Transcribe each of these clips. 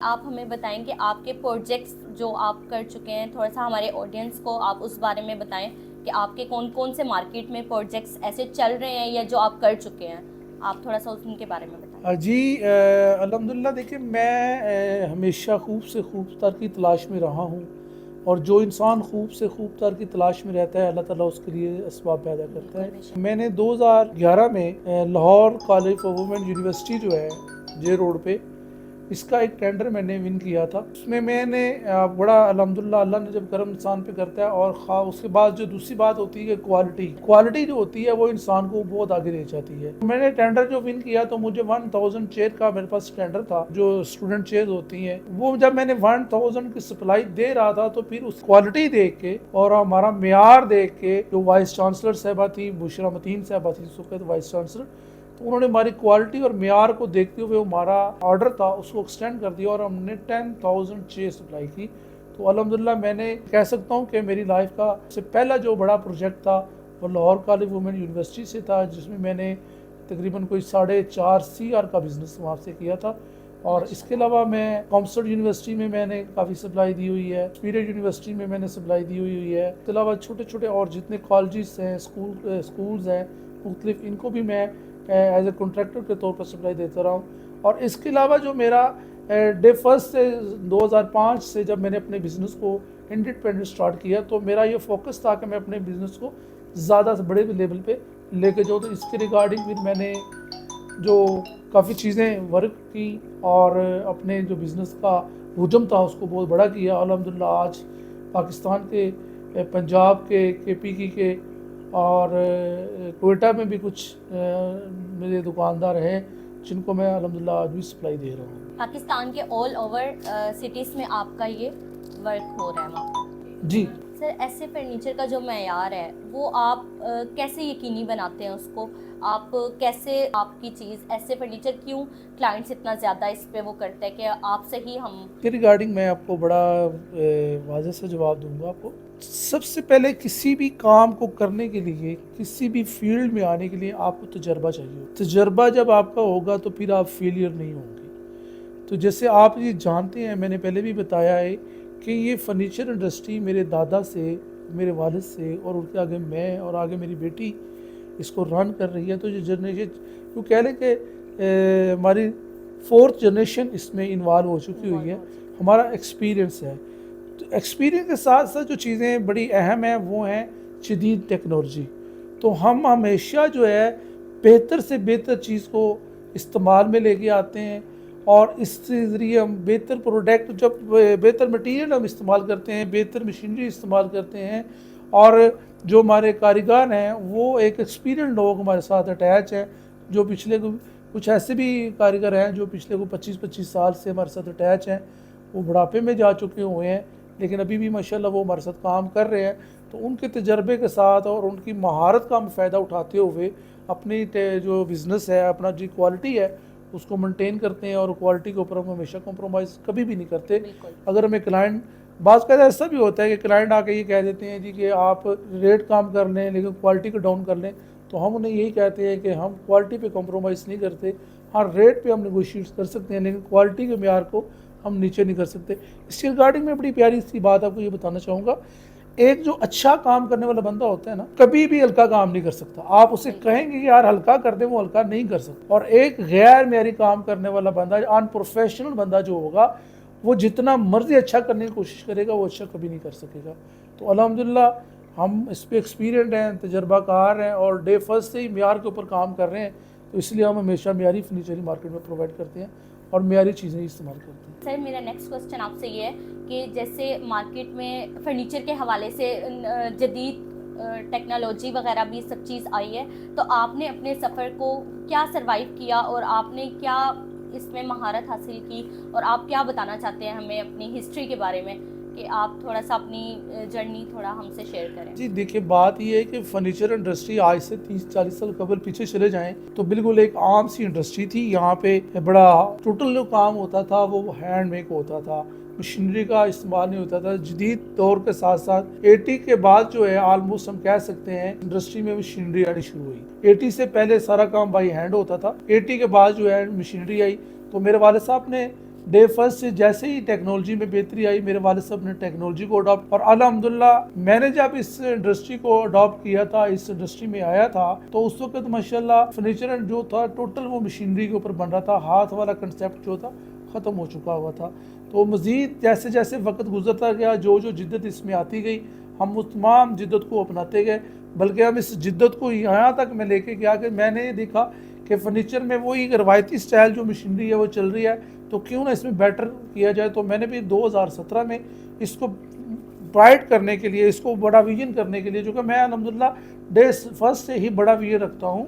आप हमें बताएं कि आपके प्रोजेक्ट्स जो आप कर चुके हैं, थोड़ा सा हमारे ऑडियंस को आप उस बारे में बताएं कि आपके कौन कौन से मार्केट में प्रोजेक्ट्स ऐसे चल रहे हैं या जो आप कर चुके हैं, आप थोड़ा सा उनके बारे में बताएं। जी अल्हम्दुलिल्लाह देखिए मैं हमेशा खूब से खूब तर की तलाश में रहा हूँ। और जो इंसान खूब से खूब तर की तलाश में रहता है अल्लाह ताला उसके लिए असबाब पैदा करता बिल्कुल है। बेशक। मैंने 2011 में Lahore college for women university जो है जे रोड पे, इसका एक टेंडर मैंने विन किया था। उसमें मैंने बड़ा अल्हम्दुलिल्लाह, अल्लाह ने जब करम इंसान पे करता है। और खा उसके बाद जो दूसरी बात होती है क्वालिटी जो होती है वो इंसान को बहुत आगे ले जाती है। मैंने टेंडर जो विन किया तो मुझे 1000 चेयर का मेरे पास टेंडर था, जो स्टूडेंट चेयर होती हैं। वो जब मैंने 1000 की सप्लाई दे रहा था तो फिर उस क्वालिटी देख के और हमारा मेयार देख के, जो वाइस चांसलर साहबा थी, बुशरा मतीन साहबा थी उस वक्त वाइस चांसलर, तो उन्होंने हमारी क्वालिटी और मेयार को देखते हुए हमारा ऑर्डर था उसको एक्सटेंड कर दिया और हमने 10,000 चेयर सप्लाई की। तो अल्हम्दुलिल्लाह मैंने कह सकता हूँ कि मेरी लाइफ का सबसे पहला जो बड़ा प्रोजेक्ट था वो लाहौर कॉलेज वुमेन यूनिवर्सिटी से था, जिसमें मैंने तकरीबन कोई 4.5 CR का बिज़नेस वहाँ से किया था। और इसके अलावा मैं कॉमर्स यूनिवर्सिटी में मैंने काफ़ी सप्लाई दी हुई है, स्पीरिट यूनिवर्सिटी में मैंने सप्लाई दी हुई है। इसके अलावा छोटे छोटे और जितने कॉलेजेस हैं, स्कूल्स हैं मुख्तलिफ, इनको भी मैं एज ए कॉन्ट्रैक्टर के तौर पर सप्लाई देता रहा हूँ। और इसके अलावा जो मेरा डे फर्स्ट से 2005 से जब मैंने अपने बिज़नेस को इंडिपेंडेंट स्टार्ट किया तो मेरा ये फोकस था कि मैं अपने बिज़नेस को ज़्यादा से बड़े लेवल पे लेके जाऊँ। तो इसके रिगार्डिंग फिर मैंने जो काफ़ी चीज़ें वर्क की और अपने जो बिज़नेस का हुजम था उसको बहुत बड़ा किया। अल्हम्दुलिल्लाह आज पाकिस्तान के, पंजाब के, KPK के और कोयटा में भी कुछ मेरे दुकानदार हैं जिनको मैं अल्हम्दुलिल्लाह आज भी सप्लाई दे रहा हूँ। पाकिस्तान के ऑल ओवर सिटीज़ में आपका ये वर्क हो रहा है वहाँ पर। जी सर, ऐसे फर्नीचर का जो मयार है वो आप कैसे यकीनी बनाते हैं उसको? आप कैसे आपकी चीज़ ऐसे फर्नीचर क्यों क्लाइंट्स इतना ज़्यादा इस पे वो करते हैं कि आपसे ही हम। के रिगार्डिंग मैं आपको बड़ा वाज़ह से जवाब दूंगा आपको। सबसे पहले किसी भी काम को करने के लिए, किसी भी फील्ड में आने के लिए आपको तजर्बा चाहिए। तजर्बा जब आपका होगा तो फिर आप फेलियर नहीं होंगे। तो जैसे आप ये जानते हैं, मैंने पहले भी बताया है कि ये फर्नीचर इंडस्ट्री मेरे दादा से, मेरे वालिद से और उनके आगे मैं और आगे मेरी बेटी इसको रन कर रही है। तो ये जनरेशन क्यों कह लें कि हमारी 4th जनरेशन इसमें इन्वॉल्व हो चुकी हुई है। हमारा एक्सपीरियंस है। तो एक्सपीरियंस के साथ साथ जो चीज़ें बड़ी अहम हैं वो हैं जदीद टेक्नोलॉजी। तो हम हमेशा जो है बेहतर से बेहतर चीज़ को इस्तेमाल में लेके आते हैं और इसके ज़रिए हम बेहतर प्रोडक्ट, जब बेहतर मटेरियल हम इस्तेमाल करते हैं, बेहतर मशीनरी इस्तेमाल करते हैं। और जो हमारे कारीगर हैं वो एक एक्सपीरियंस लोग हमारे साथ अटैच हैं, जो पिछले कुछ ऐसे भी कारीगर हैं जो पिछले को 25-25 साल से हमारे साथ अटैच हैं। वो बुढ़ापे में जा चुके हुए हैं लेकिन अभी भी माशाल्लाह वो हमारे साथ काम कर रहे हैं। तो उनके तजर्बे के साथ और उनकी महारत का हम फ़ायदा उठाते हुए अपनी जो बिज़नेस है, अपना जो क्वालिटी है उसको मेंटेन करते हैं। और क्वालिटी के ऊपर हम हमेशा कॉम्प्रोमाइज़ कभी भी नहीं करते। अगर हमें क्लाइंट, बाज़ का ऐसा भी होता है कि क्लाइंट आके ये कह देते हैं जी कि आप रेट कम कर लें लेकिन क्वालिटी को डाउन कर लें, तो हम उन्हें यही कहते हैं कि हम क्वालिटी पे कॉम्प्रोमाइज़ नहीं करते। हाँ, रेट पे हम नेगोशिएट कर सकते हैं लेकिन क्वालिटी के मेयार को हम नीचे नहीं कर सकते। इसके रिगार्डिंग में बड़ी प्यारी सी बात आपको ये बताना चाहूँगा। एक जो अच्छा काम करने वाला बंदा होता है ना, कभी भी हल्का काम नहीं कर सकता। आप उसे कहेंगे कि यार हल्का कर दे, वो हल्का नहीं कर सकता। और एक गैर मेयारी काम करने वाला बंदा, अनप्रोफेशनल बंदा जो होगा, वो जितना मर्जी अच्छा करने की कोशिश करेगा वो अच्छा कभी नहीं कर सकेगा। तो अल्हम्दुलिल्लाह हम इस पर एक्सपीरियंट हैं, तजर्बाकार हैं और डे फर्स्ट से ही मेयार के ऊपर काम कर रहे हैं। तो इसलिए हम हमेशा मेयारी फर्नीचर मार्केट में प्रोवाइड करते हैं और मेयारी चीज़ें इस्तेमाल करते हैं। सर, मेरा नेक्स्ट क्वेश्चन आपसे ये है कि जैसे मार्केट में फर्नीचर के हवाले से जदीद टेक्नोलॉजी वगैरह भी सब चीज़ आई है, तो आपने अपने सफ़र को क्या सरवाइव किया और आपने क्या इसमें महारत हासिल की, और आप क्या बताना चाहते हैं हमें अपनी हिस्ट्री के बारे में, कि आप थोड़ा सा अपनी जर्नी थोड़ा हमसे शेयर करें। जी देखिए, बात ये है कि फर्नीचर इंडस्ट्री आज से 30-40 साल कबल पीछे चले जाएं तो बिल्कुल एक आम सी इंडस्ट्री थी। यहाँ पे बड़ा टोटल जो काम होता था वो हैंड मेक होता था, मशीनरी का इस्तेमाल नहीं होता था। जदीद दौर के साथ साथ 80 के बाद जो है ऑलमोस्ट हम कह सकते हैं इंडस्ट्री में मशीनरी आनी शुरू हुई। 80 से पहले सारा काम बाई हैंड होता था। 80 के बाद जो है मशीनरी आई। तो मेरे वाले साहब ने डे फर्स्ट से जैसे ही टेक्नोलॉजी में बेहतरी आई, मेरे वालिद साहब ने टेक्नोलॉजी को अडॉप्ट, और अल्हम्दुलिल्लाह मैंने जब इस इंडस्ट्री को अडॉप्ट किया था, इस इंडस्ट्री में आया था, तो उस वक्त माशाल्लाह फर्नीचर जो था टोटल वो मशीनरी के ऊपर बन रहा था, हाथ वाला कंसेप्ट जो था ख़त्म हो चुका हुआ था। तो मज़ीद जैसे जैसे वक्त गुजरता गया, जो जो जिद्दत इसमें आती गई, हम उस तमाम जिद्दत को अपनाते गए, बल्कि हम इस जिद्दत को यहाँ तक मैं लेके गया कि मैंने ये देखा कि फर्नीचर में वही रवायती स्टाइल जो मशीनरी है वो चल रही है, तो क्यों ना इसमें बेटर किया जाए। तो मैंने भी 2017 में इसको ब्राइट करने के लिए, इसको बड़ा विजन करने के लिए, जो कि मैं अल्हम्दुलिल्लाह डे फर्स्ट से ही बड़ा विजन रखता हूँ,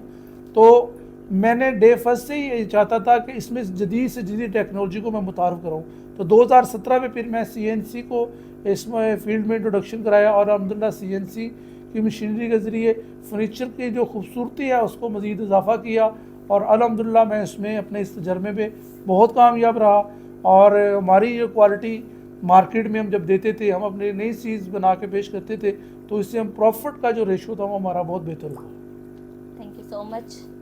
तो मैंने डे फर्स्ट से ही ये चाहता था कि इसमें जदीद से जदीद टेक्नोलॉजी को मैं मुतारफ़ कराऊँ। तो 2017 में फिर मैं CNC को इसमें फील्ड में इंट्रोडक्शन कराया, और अल्हम्दुलिल्लाह CNC की मशीनरी के ज़रिए फर्नीचर की जो खूबसूरती है उसको मज़ीद इजाफ़ा किया, और अल्हम्दुलिल्लाह मैं इसमें अपने इस तजर्बे में बहुत कामयाब रहा। और हमारी ये क्वालिटी मार्केट में हम जब देते थे, हम अपने नई चीज़ बना के पेश करते थे, तो इससे हम प्रॉफिट का जो रेशो था वो हमारा बहुत बेहतर हुआ। Thank you so much.